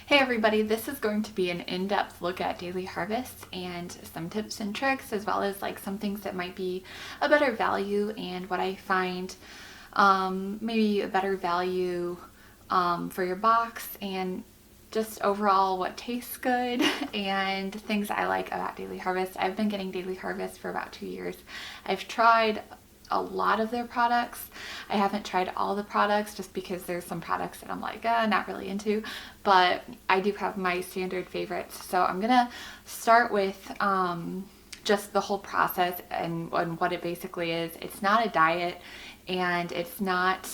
Hey everybody, this is going to be an in-depth look at daily harvests and some tips and tricks, as well as like some things that might be a better value and what I find maybe a better value for your box, and just overall what tastes good and things I like about daily harvest. I've been getting daily harvest for about 2 years. I've tried a lot of their products. I haven't tried all the products just because there's some products that I'm like, not really into, but I do have my standard favorites. So I'm gonna start with just the whole process and what it basically is. It's not a diet, and it's not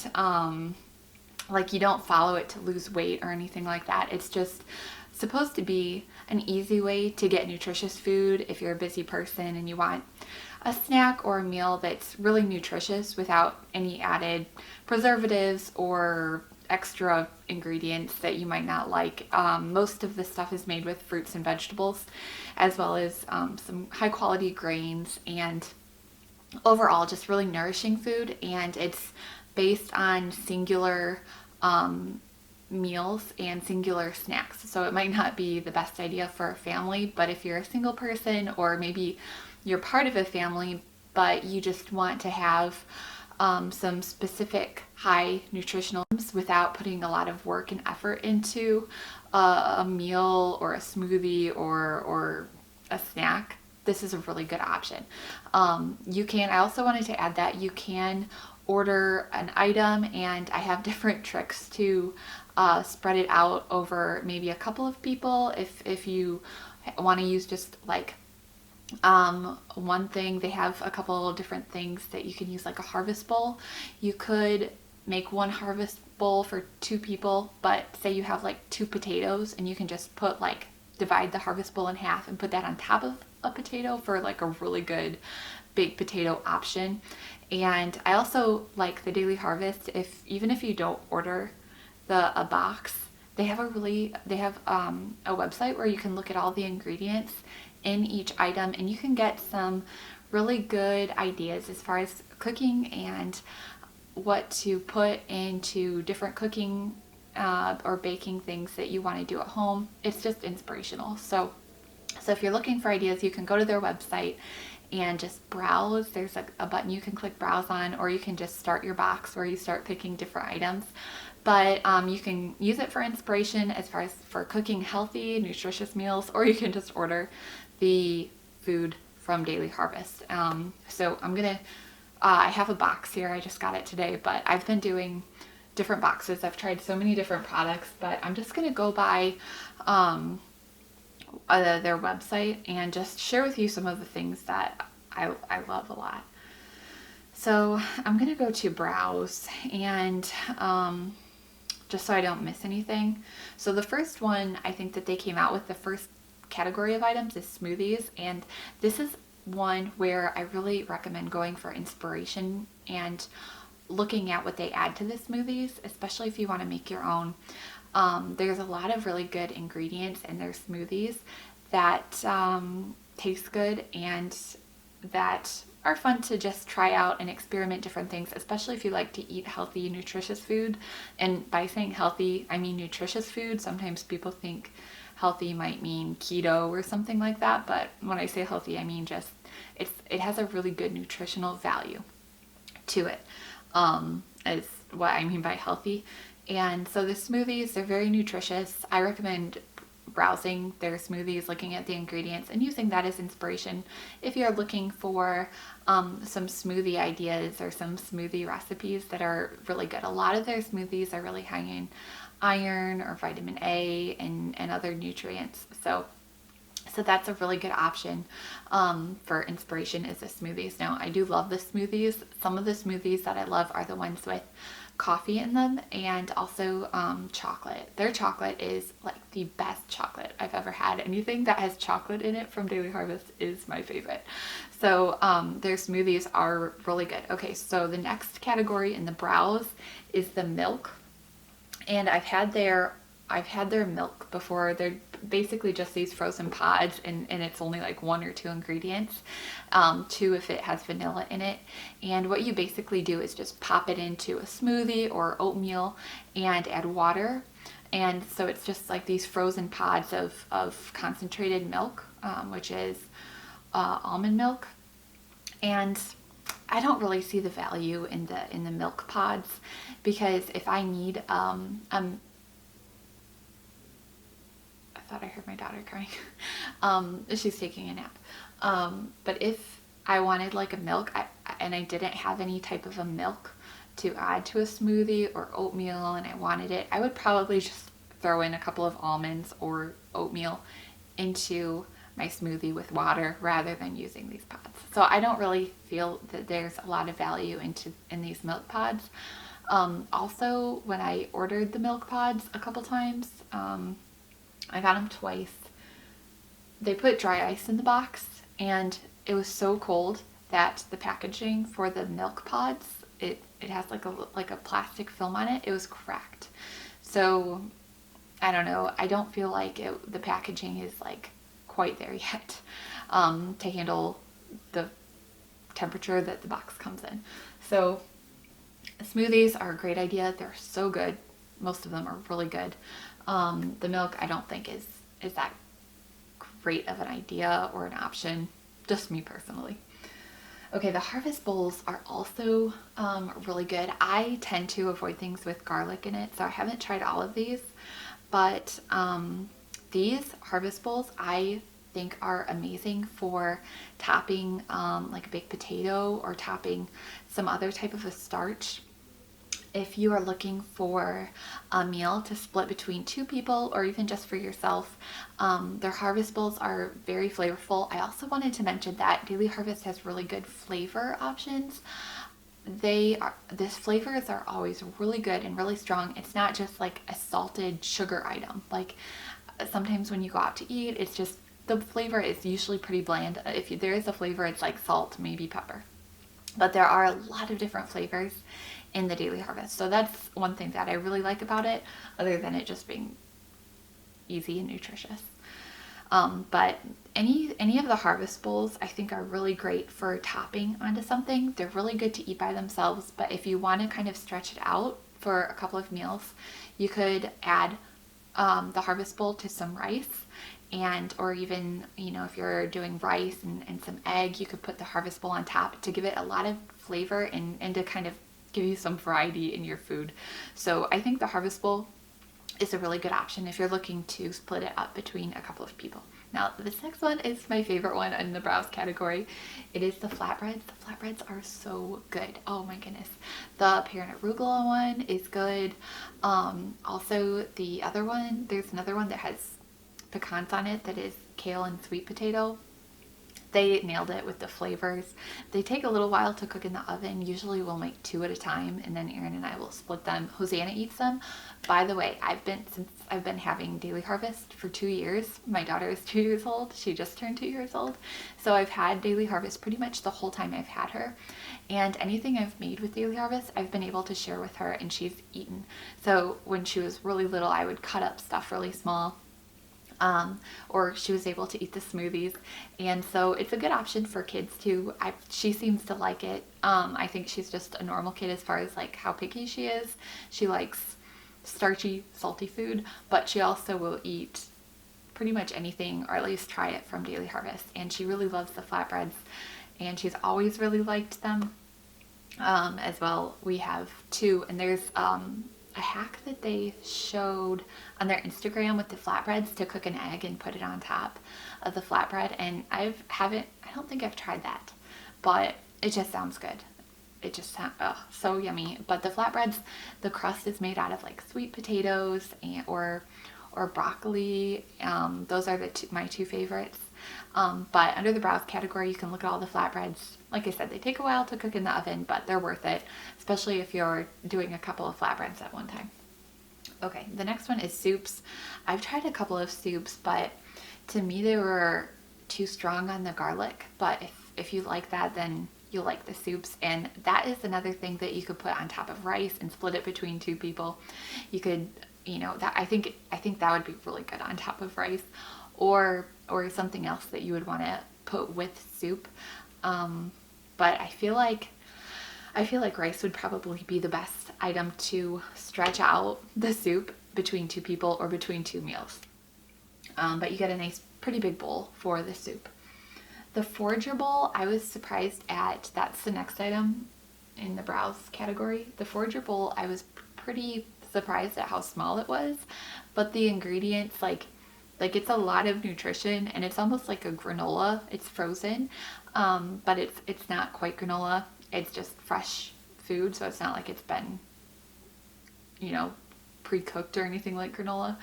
like you don't follow it to lose weight or anything like that. It's just supposed to be an easy way to get nutritious food if you're a busy person and you want a snack or a meal that's really nutritious without any added preservatives or extra ingredients that you might not like. Most of the stuff is made with fruits and vegetables, as well as some high quality grains, and overall just really nourishing food. And it's based on singular meals and singular snacks. So it might not be the best idea for a family, but if you're a single person, or maybe you're part of a family but you just want to have some specific high nutritional without putting a lot of work and effort into a meal or a smoothie or a snack, this is a really good option. I also wanted to add that you can order an item, and I have different tricks to spread it out over maybe a couple of people. If you want to use just like one thing, they have a couple of different things that you can use, like a harvest bowl. You could make one harvest bowl for two people, but say you have like two potatoes, and you can just divide the harvest bowl in half and put that on top of a potato for like a really good baked potato option. And I also like the daily harvest, even if you don't order a box, they have a website where you can look at all the ingredients in each item, and you can get some really good ideas as far as cooking and what to put into different cooking or baking things that you want to do at home. It's just inspirational. So if you're looking for ideas, you can go to their website and just browse. There's a button you can click browse on, or you can just start your box where you start picking different items. But you can use it for inspiration as far as for cooking healthy, nutritious meals, or you can just order the food from Daily Harvest. So I'm gonna, I have a box here. I just got it today, but I've been doing different boxes. I've tried so many different products, but I'm just gonna go by their website and just share with you some of the things that I love a lot. So I'm gonna go to browse, and just so I don't miss anything. So the first one, I think that they came out with, the first category of items is smoothies, and this is one where I really recommend going for inspiration and looking at what they add to the smoothies, especially if you want to make your own. There's a lot of really good ingredients in their smoothies that taste good and that are fun to just try out and experiment different things, especially if you like to eat healthy, nutritious food. And by saying healthy, I mean nutritious food. Sometimes people think healthy might mean keto or something like that, but when I say healthy, I mean just it has a really good nutritional value to it, is what I mean by healthy. And so the smoothies, they're very nutritious. I recommend browsing their smoothies, looking at the ingredients, and using that as inspiration if you're looking for some smoothie ideas or some smoothie recipes that are really good. A lot of their smoothies are really high in iron or vitamin A and other nutrients. So that's a really good option for inspiration, is the smoothies. Now, I do love the smoothies. Some of the smoothies that I love are the ones with coffee in them, and also chocolate. Their chocolate is like the best chocolate I've ever had. Anything that has chocolate in it from Daily Harvest is my favorite. So their smoothies are really good. Okay, so the next category in the browse is the milk, and I've had their milk before. They're basically just these frozen pods, and it's only like one or two ingredients, two if it has vanilla in it. And what you basically do is just pop it into a smoothie or oatmeal and add water And so it's just like these frozen pods of concentrated milk, which is almond milk. And I don't really see the value in the milk pods, because if I need I thought I heard my daughter crying. She's taking a nap. But if I wanted like a milk, and I didn't have any type of a milk to add to a smoothie or oatmeal, and I wanted it, I would probably just throw in a couple of almonds or oatmeal into my smoothie with water rather than using these pods. So I don't really feel that there's a lot of value in these milk pods. Also, when I ordered the milk pods a couple times, I got them twice. They put dry ice in the box, and it was so cold that the packaging for the milk pods, it has like a plastic film on it. It was cracked. So I don't know. I don't feel like the packaging is like quite there yet to handle the temperature that the box comes in. So smoothies are a great idea. They're so good. Most of them are really good. The milk I don't think is that great of an idea or an option, just me personally. Okay, the harvest bowls are also really good. I tend to avoid things with garlic in it, so I haven't tried all of these, but these harvest bowls I think are amazing for topping like a baked potato or topping some other type of a starch. If you are looking for a meal to split between two people or even just for yourself, their harvest bowls are very flavorful. I also wanted to mention that Daily Harvest has really good flavor options. These flavors are always really good and really strong. It's not just like a salted sugar item. Like sometimes when you go out to eat, it's just the flavor is usually pretty bland. If there is a flavor, it's like salt, maybe pepper. But there are a lot of different flavors in the Daily Harvest. So that's one thing that I really like about it, other than it just being easy and nutritious. But any of the harvest bowls I think are really great for topping onto something. They're really good to eat by themselves, but if you want to kind of stretch it out for a couple of meals, you could add the harvest bowl to some rice, or even, if you're doing rice and some egg, you could put the harvest bowl on top to give it a lot of flavor and to kind of give you some variety in your food. So I think the harvest bowl is a really good option if you're looking to split it up between a couple of people. Now, this next one is my favorite one in the browse category. It is the flatbreads. The flatbreads are so good. Oh my goodness. The pear and arugula one is good. Also, the other one, there's another one that has pecans on it that is kale and sweet potato. They nailed it with the flavors. They take a little while to cook in the oven. Usually we'll make 2 at a time, and then Aaron and I will split them. Hosanna eats them. By the way, since I've been having Daily Harvest for 2 years. My daughter is 2 years old. She just turned 2 years old. So I've had Daily Harvest pretty much the whole time I've had her. And anything I've made with Daily Harvest, I've been able to share with her, and she's eaten. So when she was really little, I would cut up stuff really small. Or she was able to eat the smoothies, and so it's a good option for kids too. She seems to like it. I think she's just a normal kid as far as like how picky she is. She likes starchy, salty food, but she also will eat pretty much anything, or at least try it from Daily Harvest. And she really loves the flatbreads, and she's always really liked them as well. We have 2, and there's a hack that they showed on their Instagram with the flatbreads to cook an egg and put it on top of the flatbread, and I don't think I've tried that, but it just sounds good. It just sounds so yummy. But the flatbreads, the crust is made out of like sweet potatoes or broccoli. Those are my 2 favorites. But under the browse category, you can look at all the flatbreads. Like I said, they take a while to cook in the oven, but they're worth it, especially if you're doing a couple of flatbreads at one time. Okay, the next one is soups. I've tried a couple of soups, but to me they were too strong on the garlic. But if you like that, then you'll like the soups. And that is another thing that you could put on top of rice and split it between 2 people. You could, that I think that would be really good on top of rice, or something else that you would want to put with soup. But I feel like rice would probably be the best item to stretch out the soup. between 2 people or between 2 meals. But you get a nice, pretty big bowl for the soup. The Forager Bowl, I was surprised at. That's the next item in the browse category. The Forager Bowl, I was pretty surprised at how small it was, but the ingredients, like it's a lot of nutrition, and it's almost like a granola. It's frozen, but it's not quite granola. It's just fresh food, so it's not like it's been, pre-cooked or anything like granola.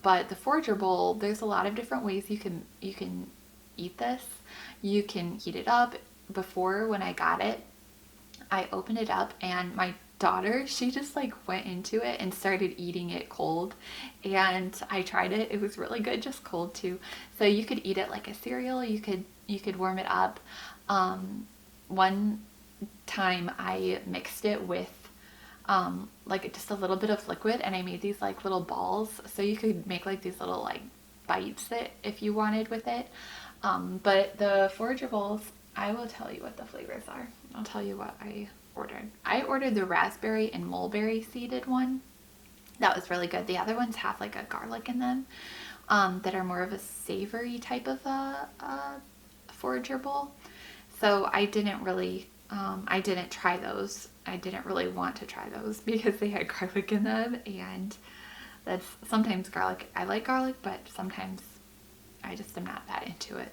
But the Forager Bowl, there's a lot of different ways you can eat this. You can heat it up. Before, when I got it, I opened it up, and my daughter, she just like went into it and started eating it cold, and I tried it. It was really good, just cold too. So you could eat it like a cereal. You could warm it up. One time I mixed it with like just a little bit of liquid, and I made these like little balls, so you could make like these little like bites that if you wanted with it. But the Forager Bowls, I will tell you what the flavors are. I'll tell you what I ordered. I ordered the raspberry and mulberry seeded one. That was really good. The other ones have like a garlic in them, that are more of a savory type of a Forager Bowl. So I didn't try those. I didn't really want to try those because they had garlic in them, and that's sometimes garlic. I like garlic, but sometimes I just am not that into it.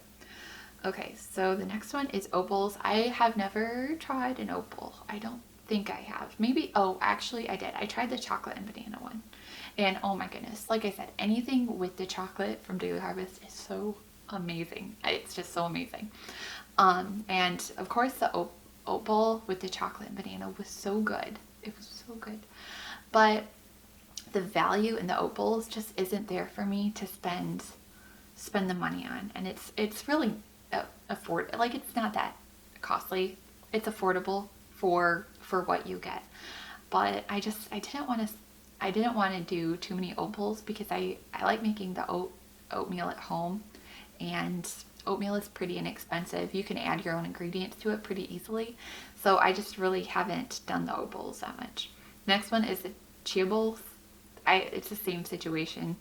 Okay, so the next one is Opals. I have never tried an opal. I don't think I have. Maybe, oh, actually I did. I tried the chocolate and banana one. And oh my goodness, like I said, anything with the chocolate from Daily Harvest is so amazing. It's just so amazing. And of course the opal with the chocolate and banana was so good. It was so good. But the value in the opals just isn't there for me to spend the money on. And it's really like it's not that costly. It's affordable for what you get. But I didn't want to do too many opals because I like making the oatmeal at home, and oatmeal is pretty inexpensive. You can add your own ingredients to it pretty easily. So I just really haven't done the opals that much. Next one is the chia bowls. It's the same situation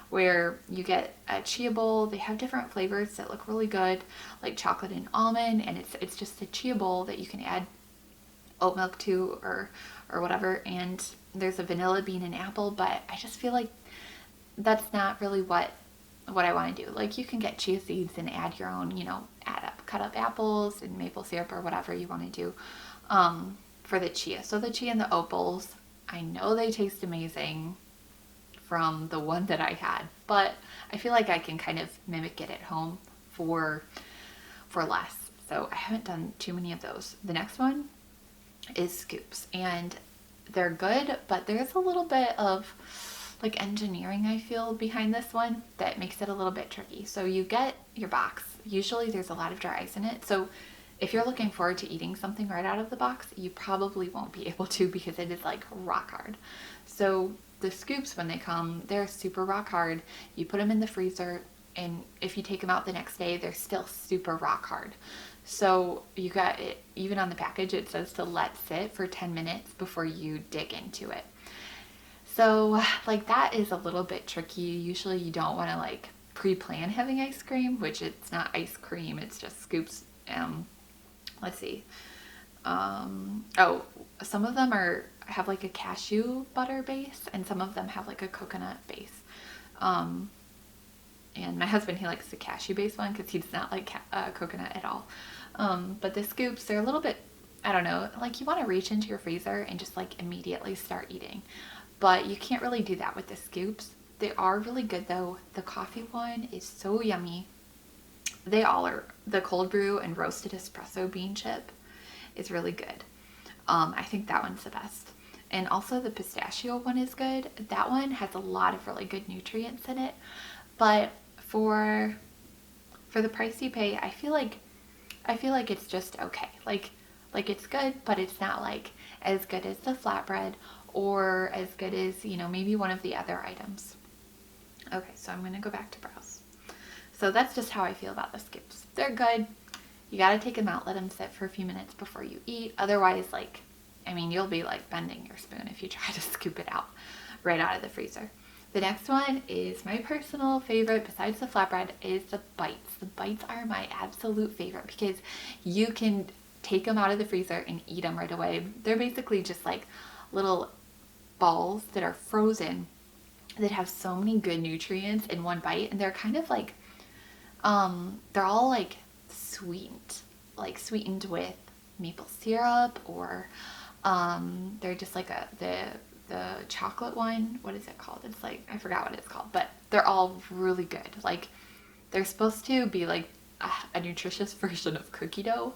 where you get a chia bowl. They have different flavors that look really good, like chocolate and almond, and it's just a chia bowl that you can add oat milk to or whatever, and there's a vanilla bean and apple, but I just feel like that's not really what I want to do. Like, you can get chia seeds and add your own, cut up apples and maple syrup or whatever you want to do for the chia. So the chia and the opals, I know they taste amazing from the one that I had, but I feel like I can kind of mimic it at home for less. So I haven't done too many of those. The next one is scoops, and they're good, but there's a little bit of like engineering, I feel, behind this one that makes it a little bit tricky. So you get your box. Usually there's a lot of dry ice in it. So if you're looking forward to eating something right out of the box, you probably won't be able to because it is like rock hard. So the scoops, when they come, they're super rock hard. You put them in the freezer, and if you take them out the next day, they're still super rock hard. So you got it, even on the package, it says to let sit for 10 minutes before you dig into it. So like that is a little bit tricky. Usually you don't want to like pre-plan having ice cream, which it's not ice cream, it's just scoops. Let's see. Oh, some of them have like a cashew butter base, and some of them have like a coconut base. And my husband, he likes the cashew based one because he does not like coconut at all. But the scoops, they're a little bit, I don't know, like you want to reach into your freezer and just like immediately start eating. But you can't really do that with the scoops. They are really good though. The coffee one is so yummy. They all are. The cold brew and roasted espresso bean chip is really good. I think that one's the best. And also the pistachio one is good. That one has a lot of really good nutrients in it. But for the price you pay, I feel like it's just okay. Like it's good, but it's not like as good as the flatbread or as good as, maybe one of the other items. Okay, so I'm going to go back to browse. So that's just how I feel about the scoops. They're good. You got to take them out, let them sit for a few minutes before you eat. Otherwise, you'll be like bending your spoon if you try to scoop it out right out of the freezer. The next one is my personal favorite besides the flatbread is the bites. The bites are my absolute favorite because you can take them out of the freezer and eat them right away. They're basically just like little balls that are frozen that have so many good nutrients in one bite, and they're kind of like they're all like sweetened with maple syrup, or they're just like the chocolate one. What is it called? It's like, I forgot what it's called, but they're all really good. Like, they're supposed to be like a nutritious version of cookie dough,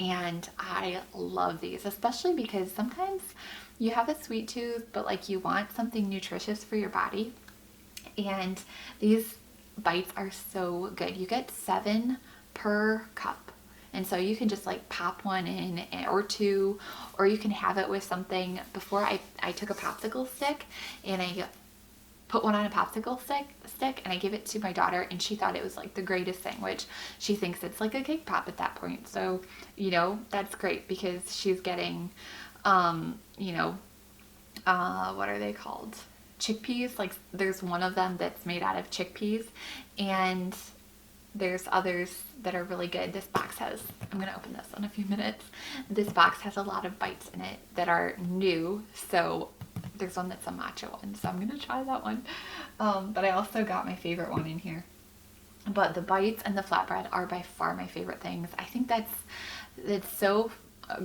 and I love these, especially because sometimes you have a sweet tooth, but like you want something nutritious for your body, and these bites are so good. You get 7 per cup, and so you can just like pop one in, or 2, or you can have it with something. Before I took a popsicle stick and I put one on a popsicle stick and I gave it to my daughter, and she thought it was like the greatest thing, which she thinks it's like a cake pop at that point. So, you know, that's great because she's getting, you know, what are they called? Chickpeas. Like, there's one of them that's made out of chickpeas, and there's others that are really good. This box has, I'm going to open this in a few minutes. This box has a lot of bites in it that are new. So there's one that's a matcha one, so I'm going to try that one. But I also got my favorite one in here. But the bites and the flatbread are by far my favorite things. I think that's so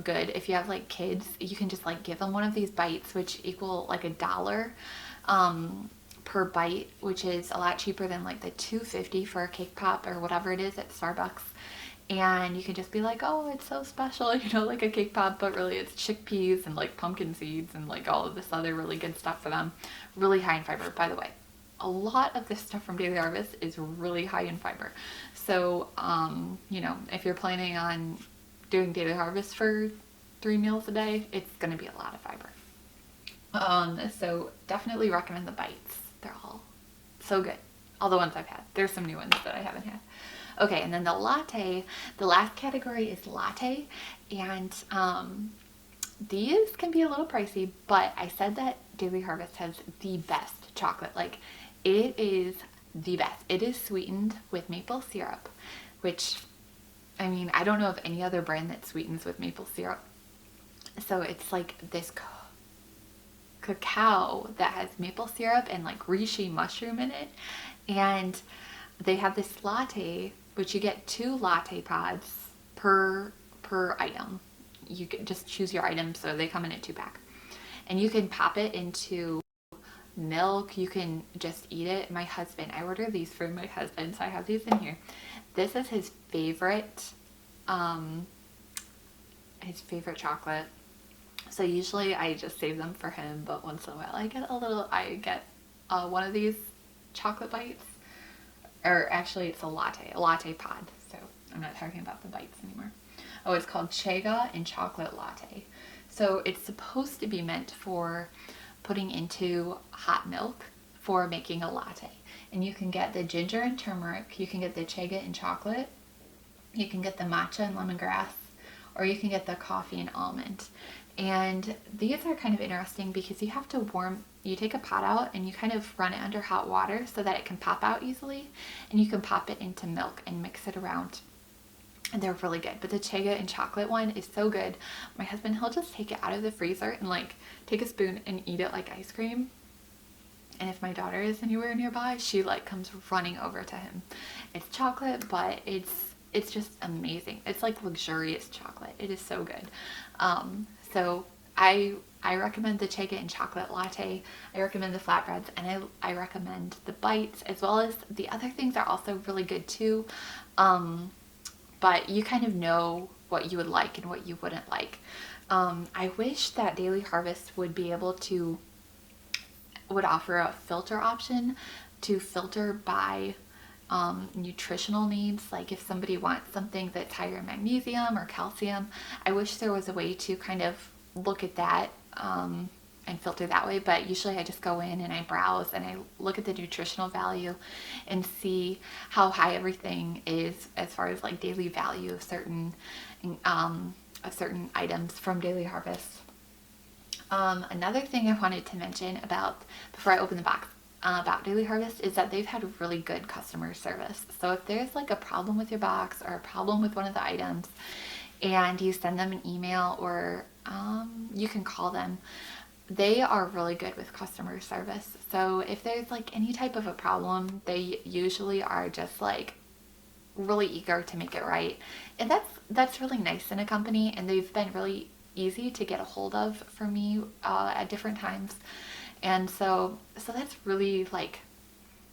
good. If you have like kids, you can just like give them one of these bites, which equal like $1 per bite, which is a lot cheaper than like the $2.50 for a cake pop or whatever it is at Starbucks. And you can just be like, oh, it's so special, you know, like a cake pop, but really it's chickpeas and like pumpkin seeds and like all of this other really good stuff for them. Really high in fiber, by the way. A lot of this stuff from Daily Harvest is really high in fiber. So, you know, if you're planning on doing Daily Harvest for 3 meals a day, it's going to be a lot of fiber. So definitely recommend the bites. They're all so good. All the ones I've had. There's some new ones that I haven't had. Okay, and then the latte. The last category is latte, and these can be a little pricey, but I said that Daily Harvest has the best chocolate. Like, it is the best. It is sweetened with maple syrup, which, I mean, I don't know of any other brand that sweetens with maple syrup. So it's like this cacao that has maple syrup and like reishi mushroom in it, and they have this latte, which you get 2 latte pods per item. You can just choose your item, so they come in a 2-pack, and you can pop it into milk. You can just eat it. My husband, I ordered these for my husband, so I have these in here. This is his favorite chocolate. So usually I just save them for him, but once in a while I get one of these chocolate bites, or actually it's a latte pod. So I'm not talking about the bites anymore. Oh, it's called chaga and chocolate latte. So it's supposed to be meant for putting into hot milk for making a latte. And you can get the ginger and turmeric, you can get the chaga and chocolate, you can get the matcha and lemongrass, or you can get the coffee and almond. And these are kind of interesting because you have to you take a pot out and you kind of run it under hot water so that it can pop out easily, and you can pop it into milk and mix it around, and they're really good. But the chaga and chocolate one is so good. My husband, he'll just take it out of the freezer and like take a spoon and eat it like ice cream. And if my daughter is anywhere nearby, she like comes running over to him. It's chocolate, but it's just amazing. It's like luxurious chocolate. It is so good. So I recommend the chaga and chocolate latte. I recommend the flatbreads, and I recommend the bites, as well as the other things are also really good too. But you kind of know what you would like and what you wouldn't like. I wish that Daily Harvest would offer a filter option to filter by nutritional needs. Like if somebody wants something that's higher in magnesium or calcium, I wish there was a way to kind of look at that and filter that way. But usually I just go in and I browse and I look at the nutritional value and see how high everything is as far as like daily value of certain items from Daily Harvest. Another thing I wanted to mention about, before I open the box, about Daily Harvest is that they've had really good customer service. So if there's like a problem with your box or a problem with one of the items and you send them an email or you can call them, they are really good with customer service. So if there's like any type of a problem, they usually are just like really eager to make it right. And that's really nice in a company, and they've been really easy to get a hold of for me at different times. And so that's really like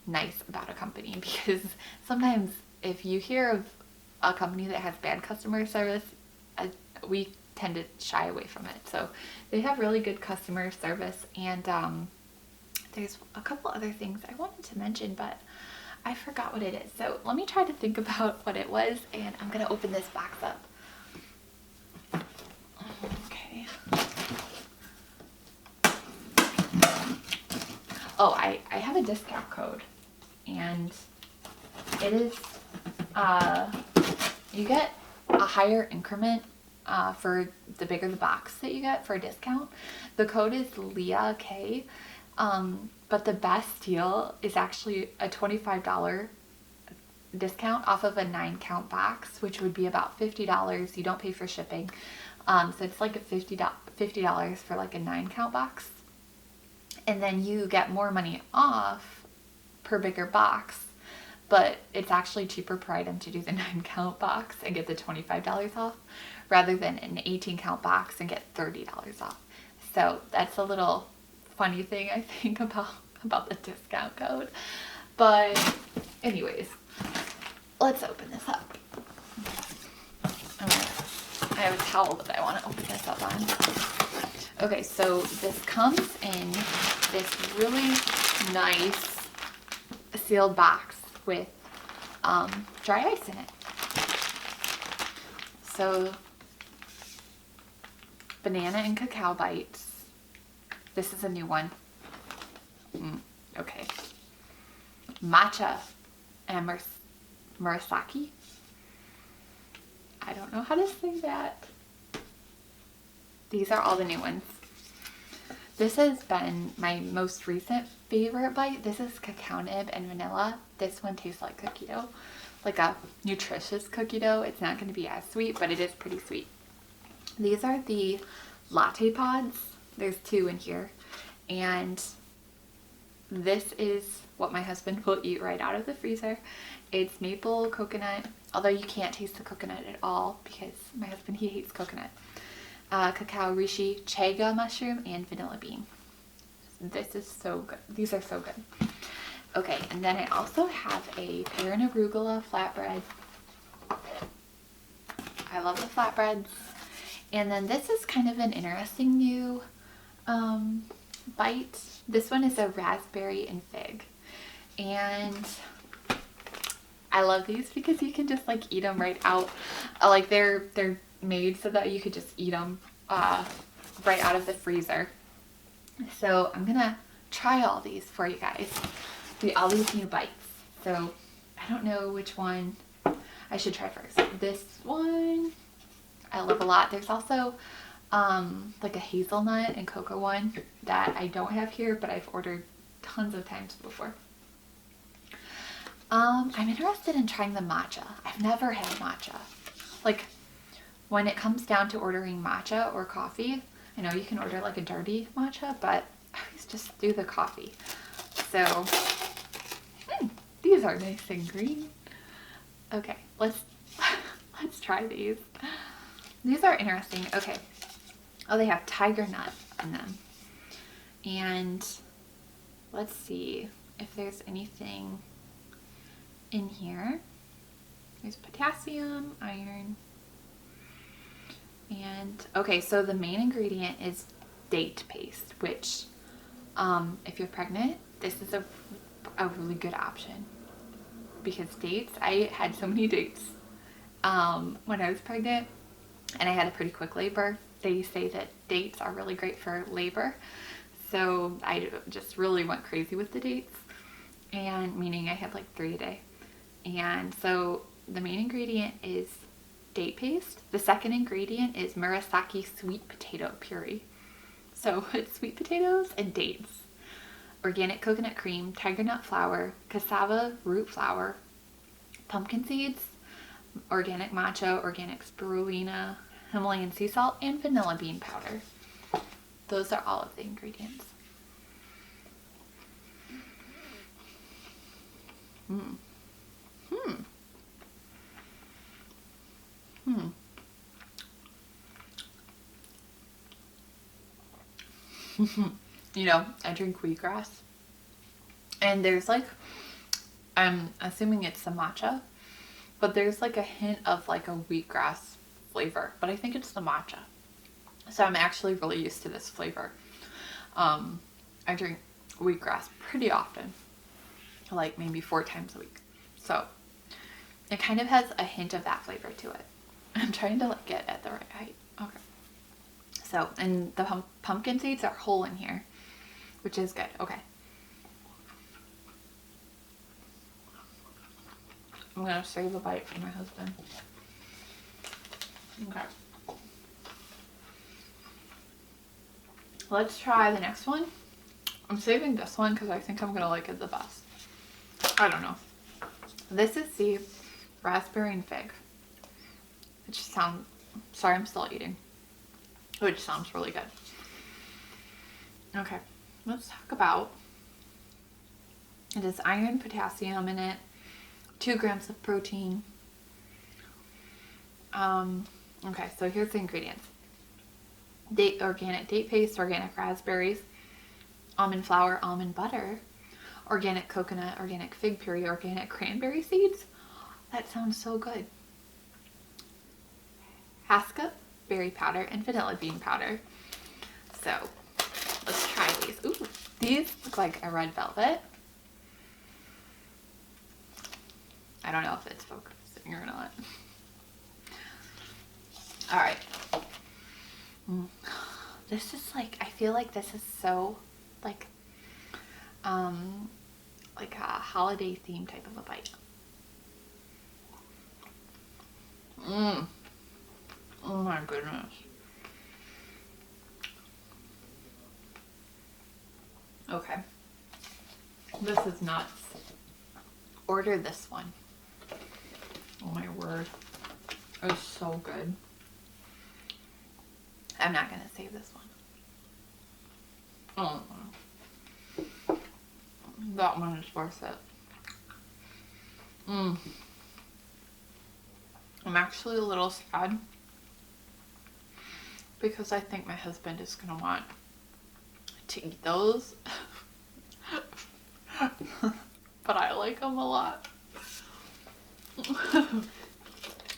nice about a company, because sometimes if you hear of a company that has bad customer service, we tend to shy away from it. So they have really good customer service. And there's a couple other things I wanted to mention, but I forgot what it is. So let me try to think about what it was, and I'm gonna open this box up. Okay. Oh, I have a discount code, and it is, you get a higher increment for the bigger the box that you get for a discount. The code is Leah, K. But the best deal is actually a $25 discount off of a 9-count box, which would be about $50. You don't pay for shipping. So it's like a $50 for like a 9-count box. And then you get more money off per bigger box, but it's actually cheaper per item to do the 9-count box and get the $25 off rather than an 18-count box and get $30 off. So that's a little funny thing I think about the discount code. But anyways, let's open this up. I have a towel that I want to open this up on. Okay, so this comes in this really nice sealed box with dry ice in it. So banana and cacao bites. This is a new one. Okay. Matcha and murasaki. I don't know how to say that. These are all the new ones. This has been my most recent favorite bite. This is cacao nib and vanilla. This one tastes like cookie dough, like a nutritious cookie dough. It's not going to be as sweet, but it is pretty sweet. These are the Latte Pods. There's 2 in here. And this is what my husband will eat right out of the freezer. It's maple coconut, although you can't taste the coconut at all because my husband, he hates coconut. Cacao reishi, chaga mushroom, and vanilla bean. This is so good. These are so good. Okay, and then I also have a pear and arugula flatbread. I love the flatbreads. And then this is kind of an interesting new bite. This one is a raspberry and fig. And I love these because you can just like eat them right out. Like they're made so that you could just eat them right out of the freezer. So I'm gonna try all these for you guys. All these new bites. So I don't know which one I should try first. This one I love a lot. There's also like a hazelnut and cocoa one that I don't have here, but I've ordered tons of times before. I'm interested in trying the matcha. I've never had matcha. Like when it comes down to ordering matcha or coffee, I know you can order like a dirty matcha, but I always just do the coffee. So these are nice and green. Okay, let's try these. These are interesting. Okay. Oh, they have tiger nut in them. And let's see if there's anything in here. There's potassium, iron. And okay, so the main ingredient is date paste, which if you're pregnant, this is a really good option. Because dates, I had so many dates when I was pregnant, and I had a pretty quick labor. They say that dates are really great for labor, so I just really went crazy with the dates, and meaning I had like 3 a day. And so the main ingredient is date paste. The second ingredient is murasaki sweet potato puree. So it's sweet potatoes and dates, organic coconut cream, tiger nut flour, cassava root flour, pumpkin seeds, organic matcha, organic spirulina, Himalayan sea salt, and vanilla bean powder. Those are all of the ingredients. Hmm. You know, I drink wheatgrass, and there's like, I'm assuming it's the matcha, but there's like a hint of like a wheatgrass flavor, but I think it's the matcha. So I'm actually really used to this flavor. I drink wheatgrass pretty often, like maybe 4 times a week. So it kind of has a hint of that flavor to it. I'm trying to like get at the right height. Okay. So, and the pumpkin seeds are whole in here, which is good. Okay. I'm gonna save a bite for my husband. Okay. Let's try the next one. I'm saving this one because I think I'm gonna like it the best. I don't know. This is the raspberry and fig. Which sounds, sorry, I'm still eating. Which sounds really good. Okay, let's talk about, it is iron, potassium in it, 2 grams of protein. Okay, so here's the ingredients. Organic date paste, organic raspberries, almond flour, almond butter, organic coconut, organic fig puree, organic cranberry seeds. That sounds so good. Haskell berry powder and vanilla bean powder. So let's try these. Ooh, these look like a red velvet. I don't know if it's focusing or not. All right. This is like, I feel like this is so like a holiday theme type of a bite. Oh my goodness. Okay. This is nuts. Order this one. Oh my word. It's so good. I'm not gonna save this one. Oh, that one is worth it. I'm actually a little sad because I think my husband is gonna want to eat those. But I like them a lot.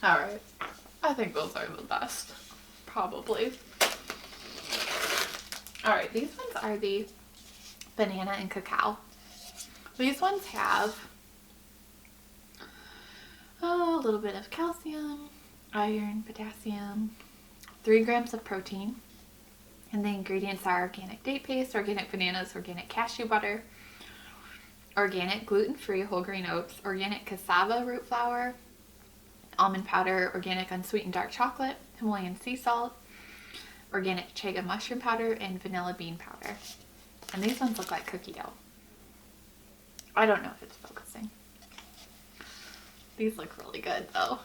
Alright. I think those are the best. Probably. Alright, these ones are the banana and cacao. These ones have a little bit of calcium, iron, potassium, 3 grams of protein, and the ingredients are organic date paste, organic bananas, organic cashew butter, organic gluten-free whole grain oats, organic cassava root flour, almond powder, organic unsweetened dark chocolate, Himalayan sea salt, organic chaga mushroom powder, and vanilla bean powder. And these ones look like cookie dough. I don't know if it's focusing. These look really good though.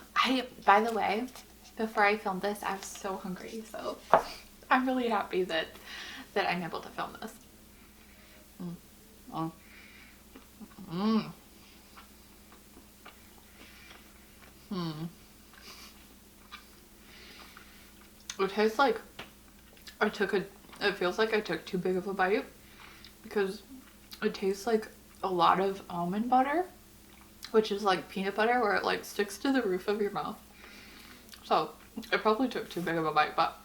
By the way, before I filmed this, I was so hungry, so I'm really happy that I'm able to film this. It tastes like it feels like I took too big of a bite because it tastes like a lot of almond butter, which is like peanut butter where it like sticks to the roof of your mouth. So it probably took too big of a bite, but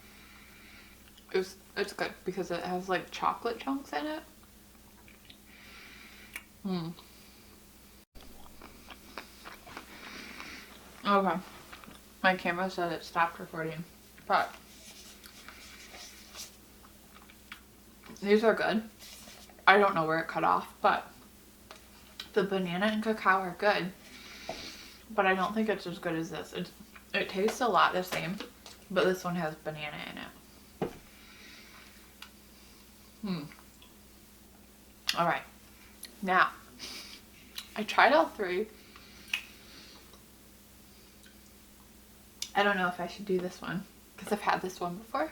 it's good because it has like chocolate chunks in it. Okay. My camera said it stopped recording, but these are good. I don't know where it cut off, but the banana and cacao are good, but I don't think it's as good as this. It tastes a lot the same, but this one has banana in it. All right. Now, I tried all three. I don't know if I should do this one because I've had this one before,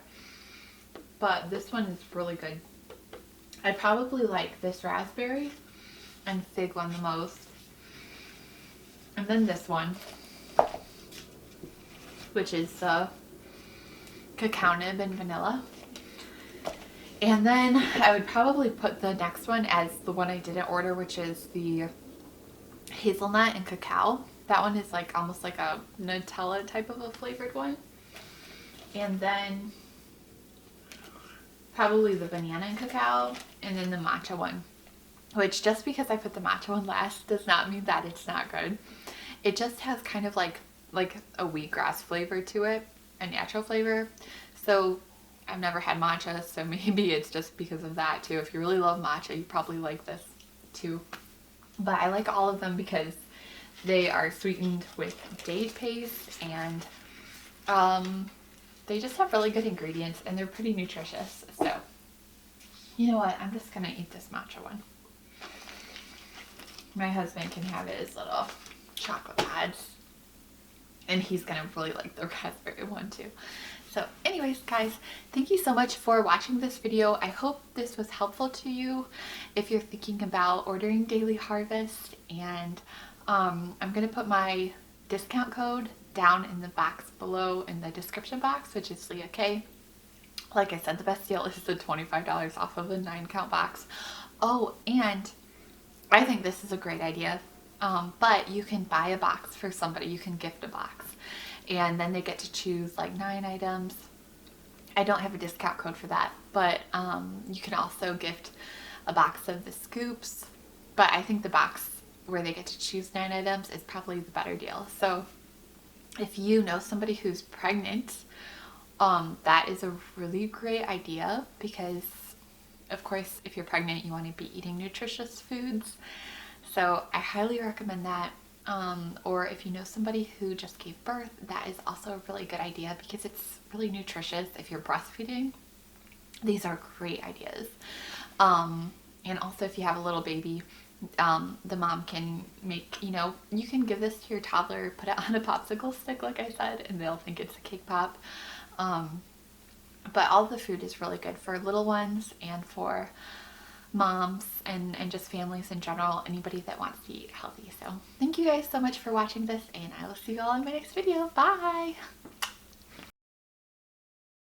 but this one is really good. I probably like this raspberry and fig one the most. And then this one, which is cacao nib and vanilla. And then I would probably put the next one as the one I didn't order, which is the hazelnut and cacao. That one is like almost like a Nutella type of a flavored one. And then probably the banana and cacao, and then the matcha one. Which, just because I put the matcha one last does not mean that it's not good. It just has kind of like a wheatgrass flavor to it, a natural flavor. So I've never had matcha, so maybe it's just because of that too. If you really love matcha, you probably like this too. But I like all of them because they are sweetened with date paste, and they just have really good ingredients, and they're pretty nutritious. So you know what? I'm just gonna eat this matcha one. My husband can have his little chocolate pads, and he's gonna really like the raspberry one too. So anyways, guys, thank you so much for watching this video. I hope this was helpful to you if you're thinking about ordering Daily Harvest. And I'm gonna put my discount code down in the box below in the description box, which is Leah K. Like I said, the best deal is the $25 off of a 9-count box. Oh, and I think this is a great idea. But you can buy a box for somebody. You can gift a box, and then they get to choose like 9 items. I don't have a discount code for that, but you can also gift a box of the scoops. But I think the box where they get to choose 9 items is probably the better deal. So if you know somebody who's pregnant, that is a really great idea, because of course if you're pregnant you want to be eating nutritious foods. So I highly recommend that. Or if you know somebody who just gave birth, that is also a really good idea, because it's really nutritious. If you're breastfeeding, these are great ideas. And also if you have a little baby, the mom can make, you can give this to your toddler, put it on a popsicle stick like I said, and they'll think it's a cake pop. But all the food is really good for little ones and for moms and just families in general, anybody that wants to eat healthy. So thank you guys so much for watching this, and I will see you all in my next video. Bye!